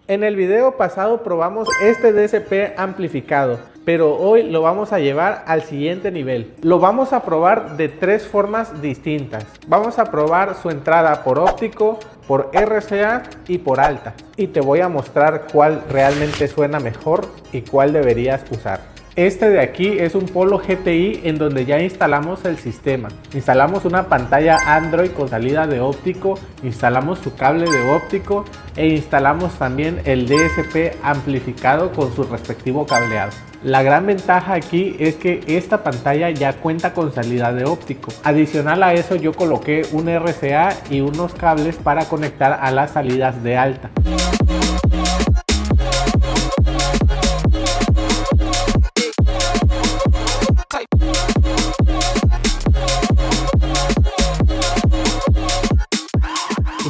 En el video pasado probamos este DSP amplificado, pero hoy lo vamos a llevar al siguiente nivel. Lo vamos a probar de tres formas distintas. Vamos a probar su entrada por óptico, por RCA y por alta. Y te voy a mostrar cuál realmente suena mejor y cuál deberías usar. Este de aquí es un Polo GTI en donde ya instalamos el sistema. Instalamos una pantalla Android con salida de óptico, instalamos su cable de óptico e instalamos también el DSP amplificado con su respectivo cableado. La gran ventaja aquí es que esta pantalla ya cuenta con salida de óptico. Adicional a eso yo coloqué un RCA y unos cables para conectar a las salidas de alta.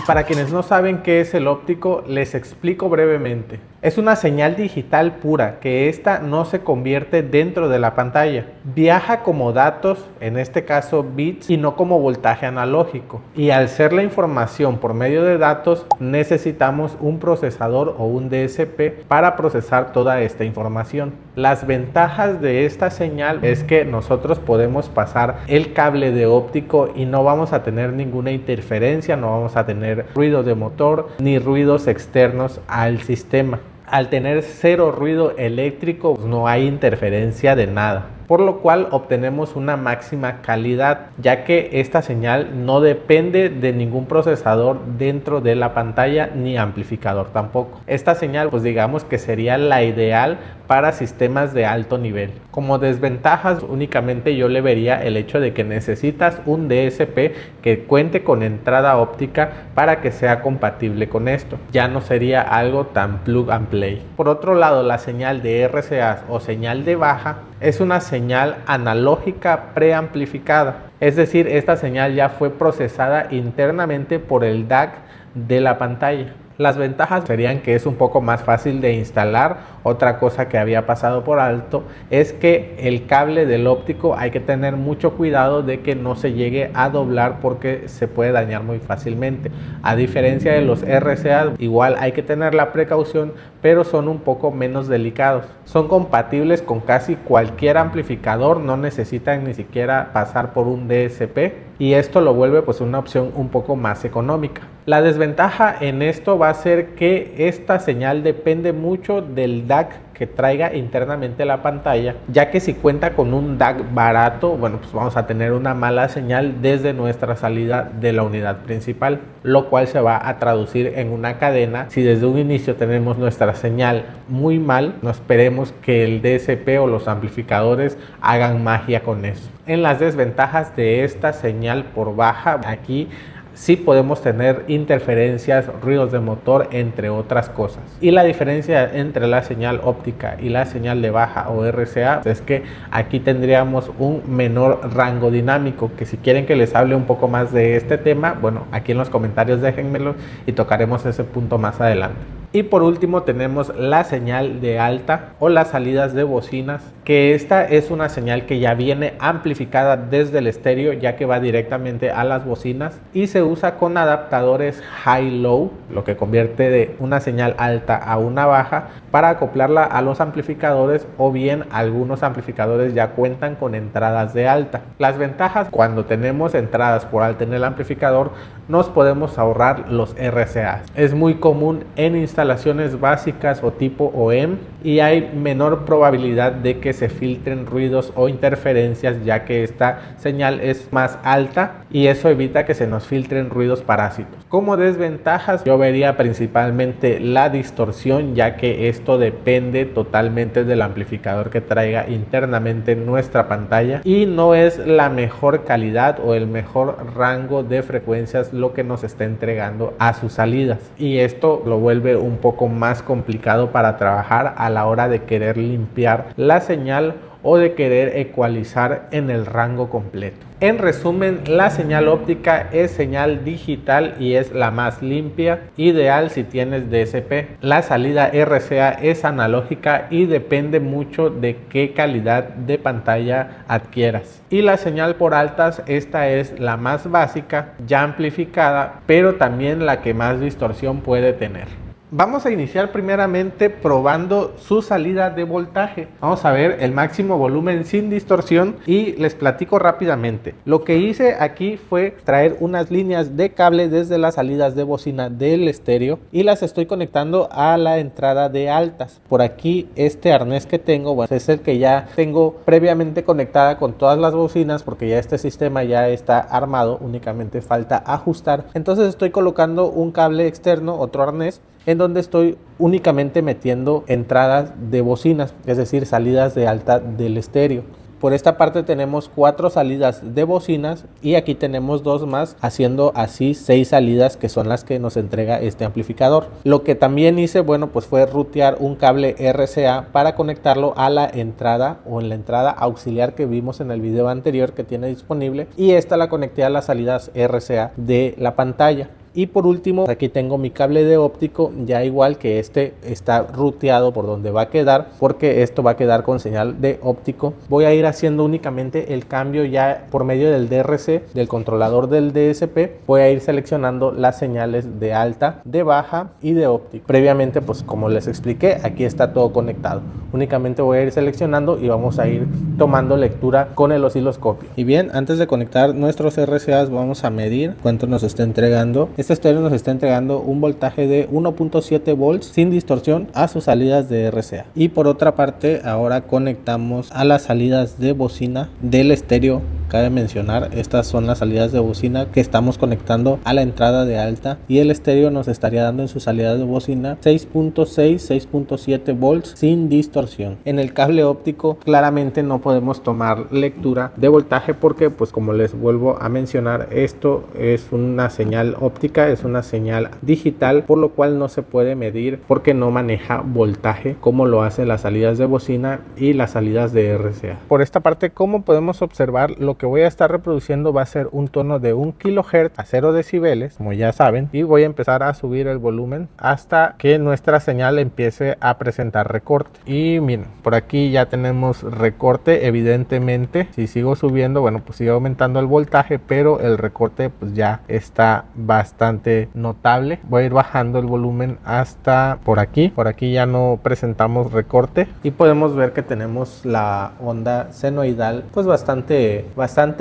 Para quienes no saben qué es el óptico, les explico brevemente. Es una señal digital pura que esta no se convierte dentro de la pantalla. Viaja como datos, en este caso bits, y no como voltaje analógico. Y al ser la información por medio de datos, necesitamos un procesador o un DSP para procesar toda esta información. Las ventajas de esta señal es que nosotros podemos pasar el cable de óptico y no vamos a tener ninguna interferencia, no vamos a tener ruido de motor ni ruidos externos al sistema. Al tener cero ruido eléctrico, pues no hay interferencia de nada, por lo cual obtenemos una máxima calidad, ya que esta señal no depende de ningún procesador dentro de la pantalla ni amplificador tampoco. Esta señal, pues digamos que sería la ideal para sistemas de alto nivel. Como desventajas, únicamente yo le vería el hecho de que necesitas un DSP que cuente con entrada óptica para que sea compatible con esto. Ya no sería algo tan plug and play. Por otro lado, la señal de RCA o señal de baja es una señal analógica preamplificada. Es decir, esta señal ya fue procesada internamente por el DAC de la pantalla. Las ventajas serían que es un poco más fácil de instalar. Otra cosa que había pasado por alto es que el cable del óptico hay que tener mucho cuidado de que no se llegue a doblar porque se puede dañar muy fácilmente. A diferencia de los RCA, igual hay que tener la precaución, pero son un poco menos delicados. Son compatibles con casi cualquier amplificador, no necesitan ni siquiera pasar por un DSP y esto lo vuelve pues una opción un poco más económica. La desventaja en esto va a ser que esta señal depende mucho del DAC que traiga internamente la pantalla, ya que si cuenta con un DAC barato, bueno, pues vamos a tener una mala señal desde nuestra salida de la unidad principal, lo cual se va a traducir en una cadena. Si desde un inicio tenemos nuestra señal muy mal, no esperemos que el DSP o los amplificadores hagan magia con eso. En las desventajas de esta señal por baja, aquí sí podemos tener interferencias, ruidos de motor, entre otras cosas. Y la diferencia entre la señal óptica y la señal de baja o RCA es que aquí tendríamos un menor rango dinámico, que si quieren que les hable un poco más de este tema, bueno, aquí en los comentarios déjenmelo y tocaremos ese punto más adelante. Y por último tenemos la señal de alta o las salidas de bocinas, que esta es una señal que ya viene amplificada desde el estéreo, ya que va directamente a las bocinas y se usa con adaptadores high-low, lo que convierte de una señal alta a una baja, para acoplarla a los amplificadores, o bien algunos amplificadores ya cuentan con entradas de alta. Las ventajas: cuando tenemos entradas por alta en el amplificador, nos podemos ahorrar los RCA. Es muy común en instalaciones básicas o tipo OEM y hay menor probabilidad de que se filtren ruidos o interferencias, ya que esta señal es más alta y eso evita que se nos filtren ruidos parásitos. Como desventajas, yo vería principalmente la distorsión, ya que esto depende totalmente del amplificador que traiga internamente nuestra pantalla y no es la mejor calidad o el mejor rango de frecuencias lo que nos está entregando a sus salidas, y esto lo vuelve un poco más complicado para trabajar a la hora de querer limpiar la señal o de querer ecualizar en el rango completo. En resumen, la señal óptica es señal digital y es la más limpia, ideal si tienes DSP. La salida RCA es analógica y depende mucho de qué calidad de pantalla adquieras. Y la señal por altas, esta es la más básica, ya amplificada, pero también la que más distorsión puede tener. Vamos a iniciar primeramente probando su salida de voltaje. Vamos a ver el máximo volumen sin distorsión y les platico rápidamente. Lo que hice aquí fue traer unas líneas de cable desde las salidas de bocina del estéreo y las estoy conectando a la entrada de altas. Por aquí este arnés que tengo, bueno, es el que ya tengo previamente conectada con todas las bocinas porque ya este sistema ya está armado, únicamente falta ajustar. Entonces estoy colocando un cable externo, otro arnés, en donde estoy únicamente metiendo entradas de bocinas, es decir, salidas de alta del estéreo. Por esta parte tenemos 4 salidas de bocinas y aquí tenemos 2 más, haciendo así 6 salidas que son las que nos entrega este amplificador. Lo que también hice, bueno, pues fue rutear un cable RCA para conectarlo a la entrada o en la entrada auxiliar que vimos en el video anterior que tiene disponible, y esta la conecté a las salidas RCA de la pantalla. Y por último, aquí tengo mi cable de óptico, ya igual que este está ruteado por donde va a quedar, porque esto va a quedar con señal de óptico. Voy a ir haciendo únicamente el cambio ya por medio del DRC, del controlador del DSP. Voy a ir seleccionando las señales de alta, de baja y de óptico. Previamente, pues como les expliqué, aquí está todo conectado. Únicamente voy a ir seleccionando y vamos a ir tomando lectura con el osciloscopio. Y bien, antes de conectar nuestros RCAs, vamos a medir cuánto nos está entregando. Este estéreo nos está entregando un voltaje de 1.7 volts sin distorsión a sus salidas de RCA. Y por otra parte, ahora conectamos a las salidas de bocina del estéreo. Cabe mencionar, estas son las salidas de bocina que estamos conectando a la entrada de alta, y el estéreo nos estaría dando en sus salidas de bocina 6.6, 6.7 volts sin distorsión. En el cable óptico claramente no podemos tomar lectura de voltaje porque, pues como les vuelvo a mencionar, esto es una señal óptica, es una señal digital, por lo cual no se puede medir porque no maneja voltaje como lo hacen las salidas de bocina y las salidas de RCA. Por esta parte, como podemos observar, lo que voy a estar reproduciendo va a ser un tono de 1 kHz a 0 decibeles, como ya saben, y voy a empezar a subir el volumen hasta que nuestra señal empiece a presentar recorte. Y miren, por aquí ya tenemos recorte. Evidentemente, si sigo subiendo, bueno, pues sigue aumentando el voltaje, pero el recorte pues ya está bastante notable. Voy a ir bajando el volumen hasta por aquí ya no presentamos recorte y podemos ver que tenemos la onda senoidal pues bastante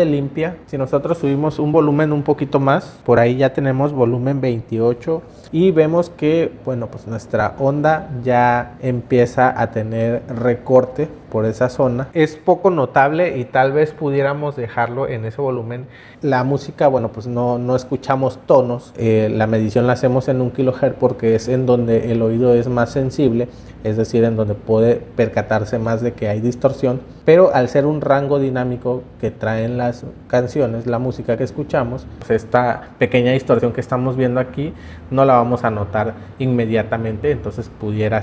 limpia. Si nosotros subimos un volumen un poquito más, por ahí ya tenemos volumen 28 y vemos que, bueno, pues nuestra onda ya empieza a tener recorte por esa zona. Es poco notable y tal vez pudiéramos dejarlo en ese volumen. La música, bueno, pues no escuchamos tonos. La medición la hacemos en 1 kHz porque es en donde el oído es más sensible, es decir, en donde puede percatarse más de que hay distorsión. Pero al ser un rango dinámico que traen las canciones, la música que escuchamos, pues esta pequeña distorsión que estamos viendo aquí no la vamos a notar inmediatamente. Entonces pudiera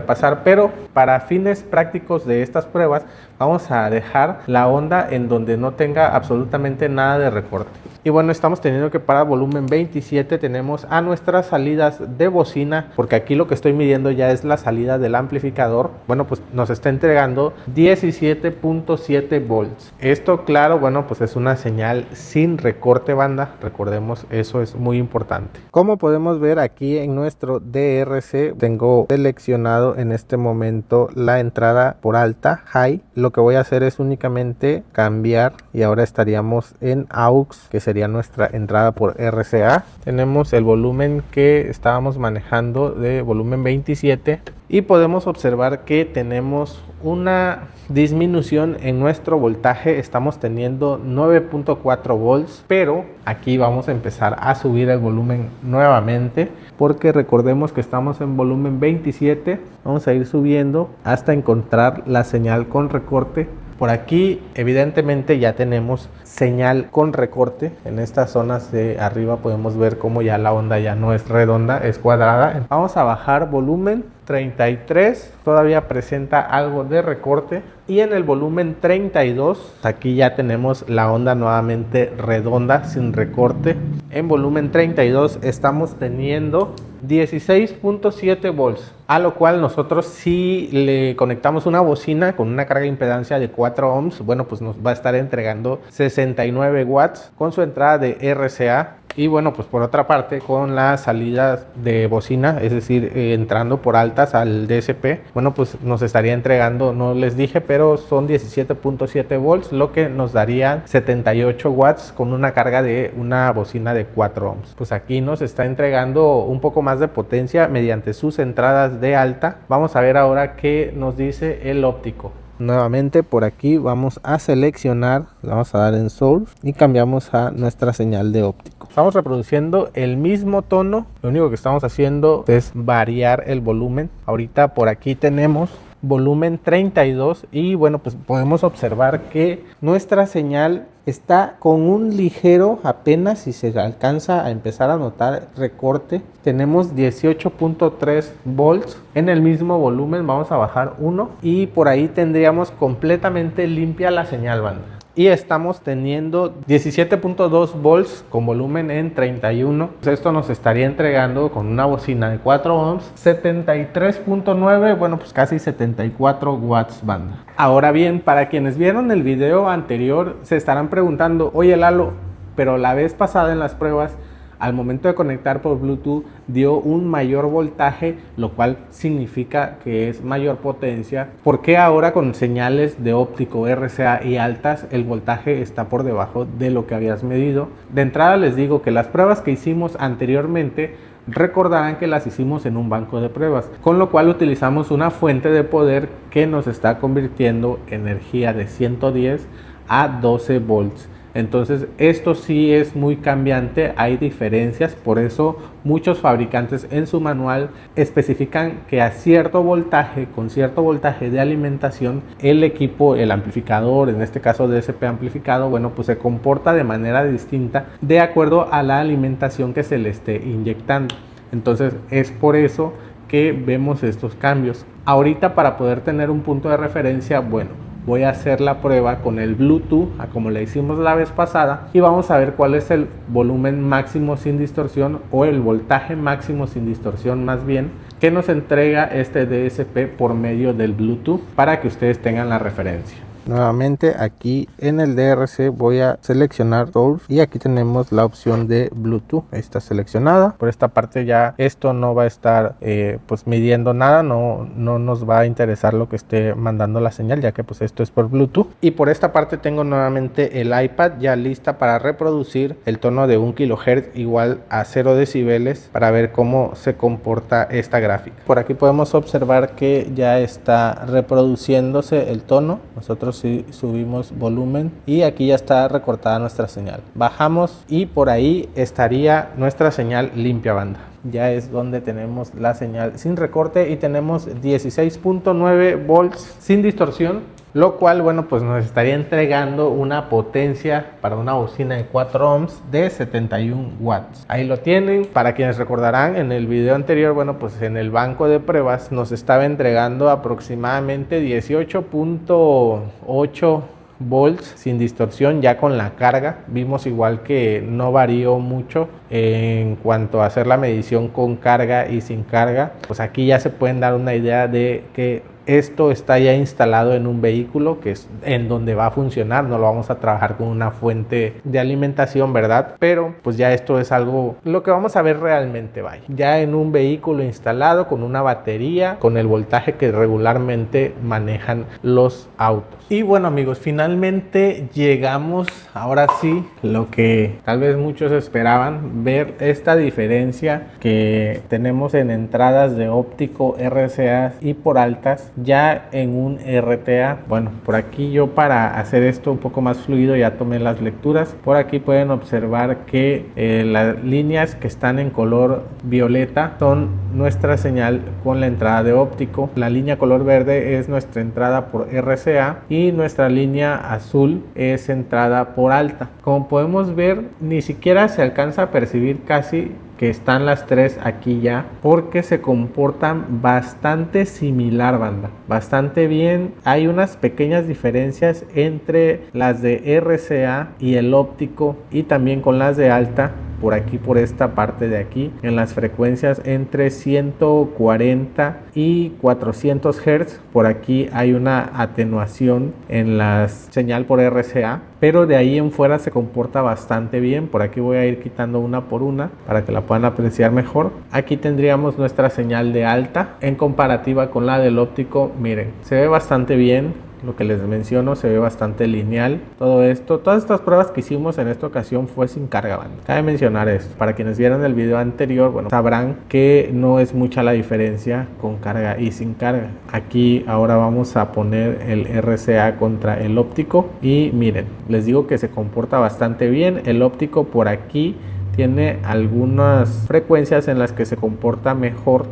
pasar, pero para fines prácticos de estas pruebas vamos a dejar la onda en donde no tenga absolutamente nada de recorte. Y bueno, estamos teniendo que para volumen 27 tenemos a nuestras salidas de bocina, porque aquí lo que estoy midiendo ya es la salida del amplificador. Bueno, pues nos está entregando 17.7 volts. Esto, claro, bueno, pues es una señal sin recorte, banda. Recordemos, eso es muy importante. Como podemos ver aquí en nuestro DRC, tengo seleccionado en este momento la entrada por alta, high. Lo que voy a hacer es únicamente cambiar y ahora estaríamos en AUX, que sería nuestra entrada por RCA. Tenemos el volumen que estábamos manejando de volumen 27 y podemos observar que tenemos una disminución en nuestro voltaje. Estamos teniendo 9.4 volts, pero aquí vamos a empezar a subir el volumen nuevamente porque recordemos que estamos en volumen 27. Vamos a ir subiendo hasta encontrar la señal con recorte. Por aquí evidentemente ya tenemos señal con recorte. En estas zonas de arriba podemos ver cómo ya la onda ya no es redonda, es cuadrada. Vamos a bajar volumen 33, todavía presenta algo de recorte. Y en el volumen 32, aquí ya tenemos la onda nuevamente redonda, sin recorte. En volumen 32 estamos teniendo 16.7 volts, a lo cual nosotros si le conectamos una bocina con una carga de impedancia de 4 ohms, bueno, pues nos va a estar entregando 69 watts con su entrada de RCA, Y bueno, pues por otra parte, con las salidas de bocina, es decir, entrando por altas al DSP, bueno, pues nos estaría entregando, no les dije, pero son 17.7 volts, lo que nos daría 78 watts con una carga de una bocina de 4 ohms. Pues aquí nos está entregando un poco más de potencia mediante sus entradas de alta. Vamos a ver ahora qué nos dice el óptico. Nuevamente por aquí vamos a seleccionar, vamos a dar en Source y cambiamos a nuestra señal de óptico. Estamos reproduciendo el mismo tono, lo único que estamos haciendo es variar el volumen. Ahorita por aquí tenemos volumen 32 y bueno, pues podemos observar que nuestra señal está con un ligero, apenas si se alcanza a empezar a notar recorte. Tenemos 18.3 volts en el mismo volumen, vamos a bajar uno y por ahí tendríamos completamente limpia la señal, banda. Y estamos teniendo 17.2 volts con volumen en 31. Esto nos estaría entregando con una bocina de 4 ohms 73.9, bueno, pues casi 74 watts, banda. Ahora bien, para quienes vieron el video anterior se estarán preguntando, oye Lalo, pero la vez pasada en las pruebas al momento de conectar por Bluetooth dio un mayor voltaje, lo cual significa que es mayor potencia. ¿Por qué ahora con señales de óptico RCA y altas el voltaje está por debajo de lo que habías medido? De entrada les digo que las pruebas que hicimos anteriormente recordarán que las hicimos en un banco de pruebas, con lo cual utilizamos una fuente de poder que nos está convirtiendo energía de 110 a 12 volts. Entonces esto sí es muy cambiante, hay diferencias, por eso muchos fabricantes en su manual especifican que a cierto voltaje, con cierto voltaje de alimentación, el equipo, el amplificador, en este caso DSP amplificado, bueno, pues se comporta de manera distinta de acuerdo a la alimentación que se le esté inyectando. Entonces es por eso que vemos estos cambios. Ahorita, para poder tener un punto de referencia, bueno, voy a hacer la prueba con el Bluetooth, como la hicimos la vez pasada, y vamos a ver cuál es el volumen máximo sin distorsión, o el voltaje máximo sin distorsión más bien, que nos entrega este DSP por medio del Bluetooth, para que ustedes tengan la referencia. Nuevamente aquí en el DRC voy a seleccionar Source y aquí tenemos la opción de Bluetooth, está seleccionada. Por esta parte ya esto no va a estar pues midiendo nada, no nos va a interesar lo que esté mandando la señal, ya que pues esto es por Bluetooth. Y por esta parte tengo nuevamente el iPad ya lista para reproducir el tono de 1 kHz igual a 0 decibeles para ver cómo se comporta esta gráfica. Por aquí podemos observar que ya está reproduciéndose el tono. Nosotros si subimos volumen y aquí ya está recortada nuestra señal, bajamos y por ahí estaría nuestra señal limpia, banda. Ya es donde tenemos la señal sin recorte y tenemos 16.9 volts sin distorsión, lo cual, bueno, pues nos estaría entregando una potencia para una bocina de 4 ohms de 71 watts. Ahí lo tienen. Para quienes recordarán, en el video anterior, bueno, pues en el banco de pruebas nos estaba entregando aproximadamente 18.8 volts sin distorsión ya con la carga. Vimos igual que no varió mucho en cuanto a hacer la medición con carga y sin carga. Pues aquí ya se pueden dar una idea de que esto está ya instalado en un vehículo, que es en donde va a funcionar. No lo vamos a trabajar con una fuente de alimentación, ¿verdad? Pero pues ya esto es algo, lo que vamos a ver realmente, vaya, ya en un vehículo instalado con una batería, con el voltaje que regularmente manejan los autos. Y bueno, amigos, finalmente llegamos, ahora sí, lo que tal vez muchos esperaban, ver esta diferencia que tenemos en entradas de óptico RCA y por altas ya en un RTA. Bueno, por aquí yo, para hacer esto un poco más fluido, ya tomé las lecturas. Por aquí pueden observar que las líneas que están en color violeta son nuestra señal con la entrada de óptico. La línea color verde es nuestra entrada por RCA y nuestra línea azul es entrada por alta. Como podemos ver, ni siquiera se alcanza a percibir casi que están las tres aquí ya, porque se comportan bastante similar, banda, bastante bien. Hay unas pequeñas diferencias entre las de RCA y el óptico y también con las de alta, por aquí, por esta parte de aquí, en las frecuencias entre 140 y 400 Hz. Por aquí hay una atenuación en la señal por RCA, pero de ahí en fuera se comporta bastante bien. Por aquí voy a ir quitando una por una para que la puedan apreciar mejor. Aquí tendríamos nuestra señal de alta en comparativa con la del óptico. Miren, se ve bastante bien. Lo que les menciono, se ve bastante lineal. Todo esto, todas estas pruebas que hicimos en esta ocasión fue sin carga, banda. Cabe mencionar esto. Para quienes vieron el video anterior, bueno, sabrán que no es mucha la diferencia con carga y sin carga. Aquí ahora vamos a poner el RCA contra el óptico. Y miren, les digo que se comporta bastante bien. El óptico por aquí tiene algunas frecuencias en las que se comporta mejor,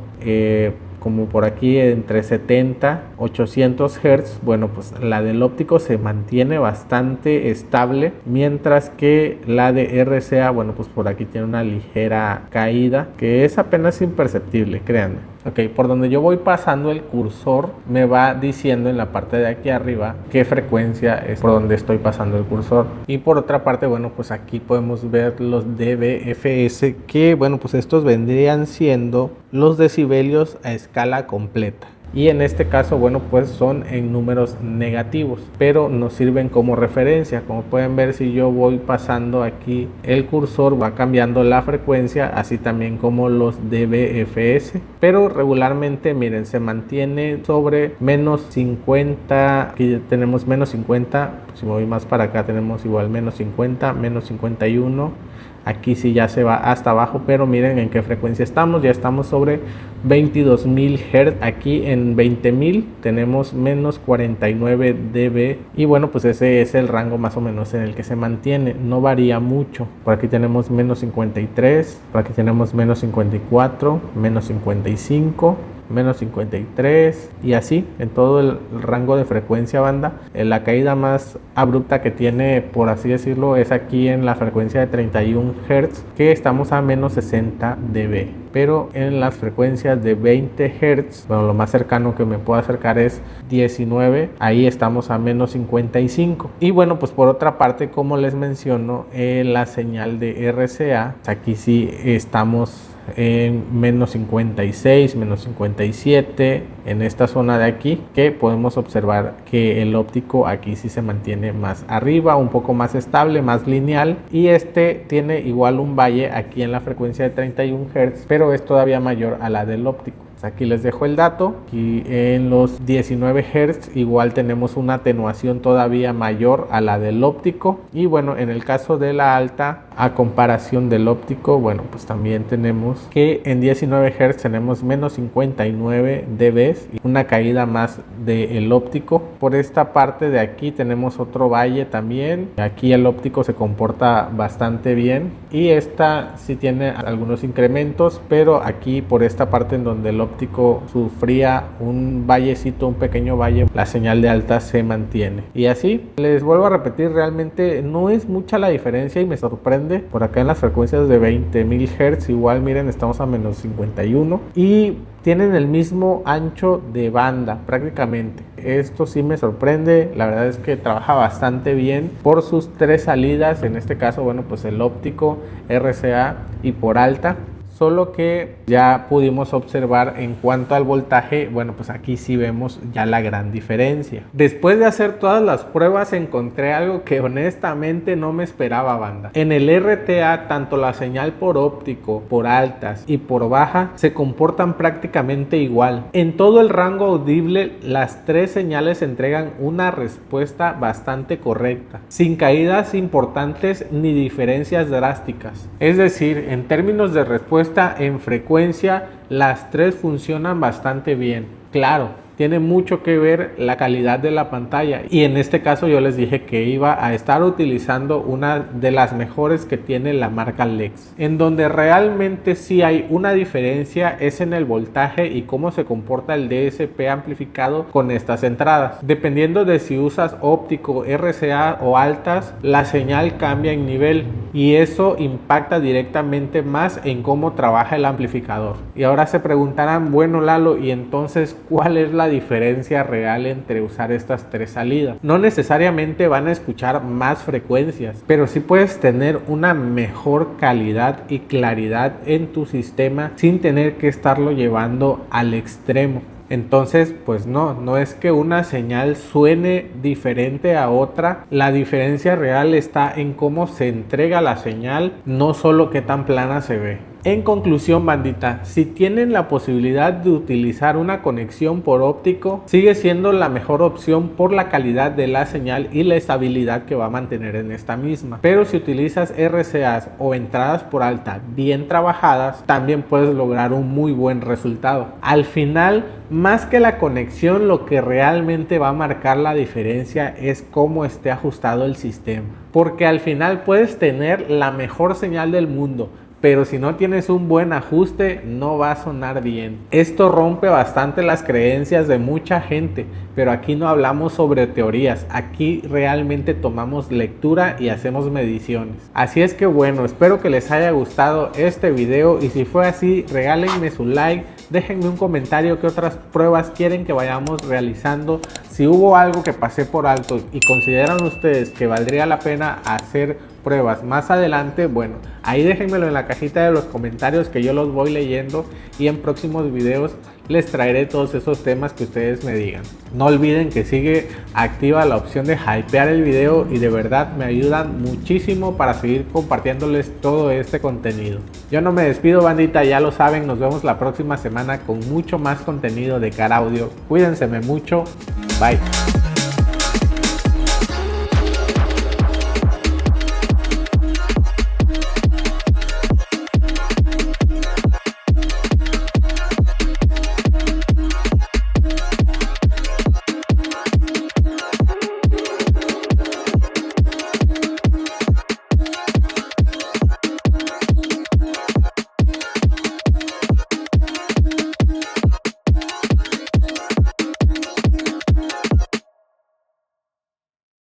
como por aquí entre 70 800 Hz. Bueno, pues la del óptico se mantiene bastante estable, mientras que la de RCA, bueno, pues por aquí tiene una ligera caída que es apenas imperceptible, créanme. Ok, por donde yo voy pasando el cursor me va diciendo en la parte de aquí arriba qué frecuencia es por donde estoy pasando el cursor. Y por otra parte, bueno, pues aquí podemos ver los dBFS, que bueno, pues estos vendrían siendo los decibelios a escala completa. Y en este caso, bueno, pues son en números negativos, pero nos sirven como referencia. Como pueden ver, si yo voy pasando aquí el cursor, va cambiando la frecuencia, así también como los dBFS, pero regularmente, miren, se mantiene sobre menos 50. Aquí tenemos menos 50, si me voy más para acá tenemos igual menos 50, menos 51. Aquí sí ya se va hasta abajo, pero miren en qué frecuencia estamos. Ya estamos sobre 22.000 Hz. Aquí en 20.000 tenemos menos 49 dB. Y bueno, pues ese es el rango más o menos en el que se mantiene. No varía mucho. Por aquí tenemos menos 53. Por aquí tenemos menos 54. Menos 55. Menos 53 y así en todo el rango de frecuencia, banda. La caída más abrupta que tiene, por así decirlo, es aquí en la frecuencia de 31 Hz, que estamos a menos 60 dB. Pero en las frecuencias de 20 Hz, bueno, lo más cercano que me puedo acercar es 19, ahí estamos a menos 55. Y bueno, pues por otra parte, como les menciono, la señal de RCA, aquí sí estamos en menos 56, menos 57, en esta zona de aquí, que podemos observar que el óptico aquí sí se mantiene más arriba, un poco más estable, más lineal, y este tiene igual un valle aquí en la frecuencia de 31 Hz, pero es todavía mayor a la del óptico. Aquí les dejo el dato. Aquí en los 19 Hz igual tenemos una atenuación todavía mayor a la del óptico. Y bueno, en el caso de la alta, a comparación del óptico, bueno, pues también tenemos que en 19 Hz tenemos menos 59 dB y una caída más del óptico. Por esta parte de aquí tenemos otro valle también. Aquí el óptico se comporta bastante bien y esta sí tiene algunos incrementos, pero aquí por esta parte en donde el óptico sufría un vallecito, un pequeño valle, la señal de alta se mantiene. Y así, les vuelvo a repetir, realmente no es mucha la diferencia y me sorprende. Por acá en las frecuencias de 20.000 Hz, igual miren, estamos a menos 51 y tienen el mismo ancho de banda prácticamente. Esto sí me sorprende, la verdad es que trabaja bastante bien por sus tres salidas, en este caso, bueno, pues el óptico, RCA y por alta. Solo que ya pudimos observar en cuanto al voltaje, bueno, pues aquí sí vemos ya la gran diferencia. Después de hacer todas las pruebas encontré algo que honestamente no me esperaba, banda. En el RTA, tanto la señal por óptico, por altas y por baja se comportan prácticamente igual. En todo el rango audible, las tres señales entregan una respuesta bastante correcta, sin caídas importantes ni diferencias drásticas. Es decir, en términos de respuesta en frecuencia, las tres funcionan bastante bien. Claro, tiene mucho que ver la calidad de la pantalla y en este caso yo les dije que iba a estar utilizando una de las mejores que tiene la marca Lex. En donde realmente sí hay una diferencia es en el voltaje y cómo se comporta el DSP amplificado con estas entradas. Dependiendo de si usas óptico, RCA o altas, la señal cambia en nivel y eso impacta directamente más en cómo trabaja el amplificador. Y ahora se preguntarán, bueno Lalo, ¿y entonces cuál es la diferencia real entre usar estas tres salidas. No necesariamente van a escuchar más frecuencias, pero sí puedes tener una mejor calidad y claridad en tu sistema sin tener que estarlo llevando al extremo. Entonces, pues no es que una señal suene diferente a otra, la diferencia real está en cómo se entrega la señal, no solo qué tan plana se ve. En conclusión, bandita, si tienen la posibilidad de utilizar una conexión por óptico, sigue siendo la mejor opción por la calidad de la señal y la estabilidad que va a mantener en esta misma. Pero si utilizas RCAs o entradas por alta bien trabajadas, también puedes lograr un muy buen resultado. Al final, más que la conexión, lo que realmente va a marcar la diferencia es cómo esté ajustado el sistema. Porque al final puedes tener la mejor señal del mundo, pero si no tienes un buen ajuste no va a sonar bien. Esto rompe bastante las creencias de mucha gente, pero aquí no hablamos sobre teorías, aquí realmente tomamos lectura y hacemos mediciones. Así es que bueno, espero que les haya gustado este video y si fue así, regálenme su like, déjenme un comentario qué otras pruebas quieren que vayamos realizando. Si hubo algo que pasé por alto y consideran ustedes que valdría la pena hacer pruebas más adelante, bueno, ahí déjenmelo en la cajita de los comentarios que yo los voy leyendo y en próximos videos les traeré todos esos temas que ustedes me digan. No olviden que sigue activa la opción de hypear el video y de verdad me ayudan muchísimo para seguir compartiéndoles todo este contenido. Yo no me despido, bandita, ya lo saben, nos vemos la próxima semana con mucho más contenido de Car Audio. Cuídense mucho, bye.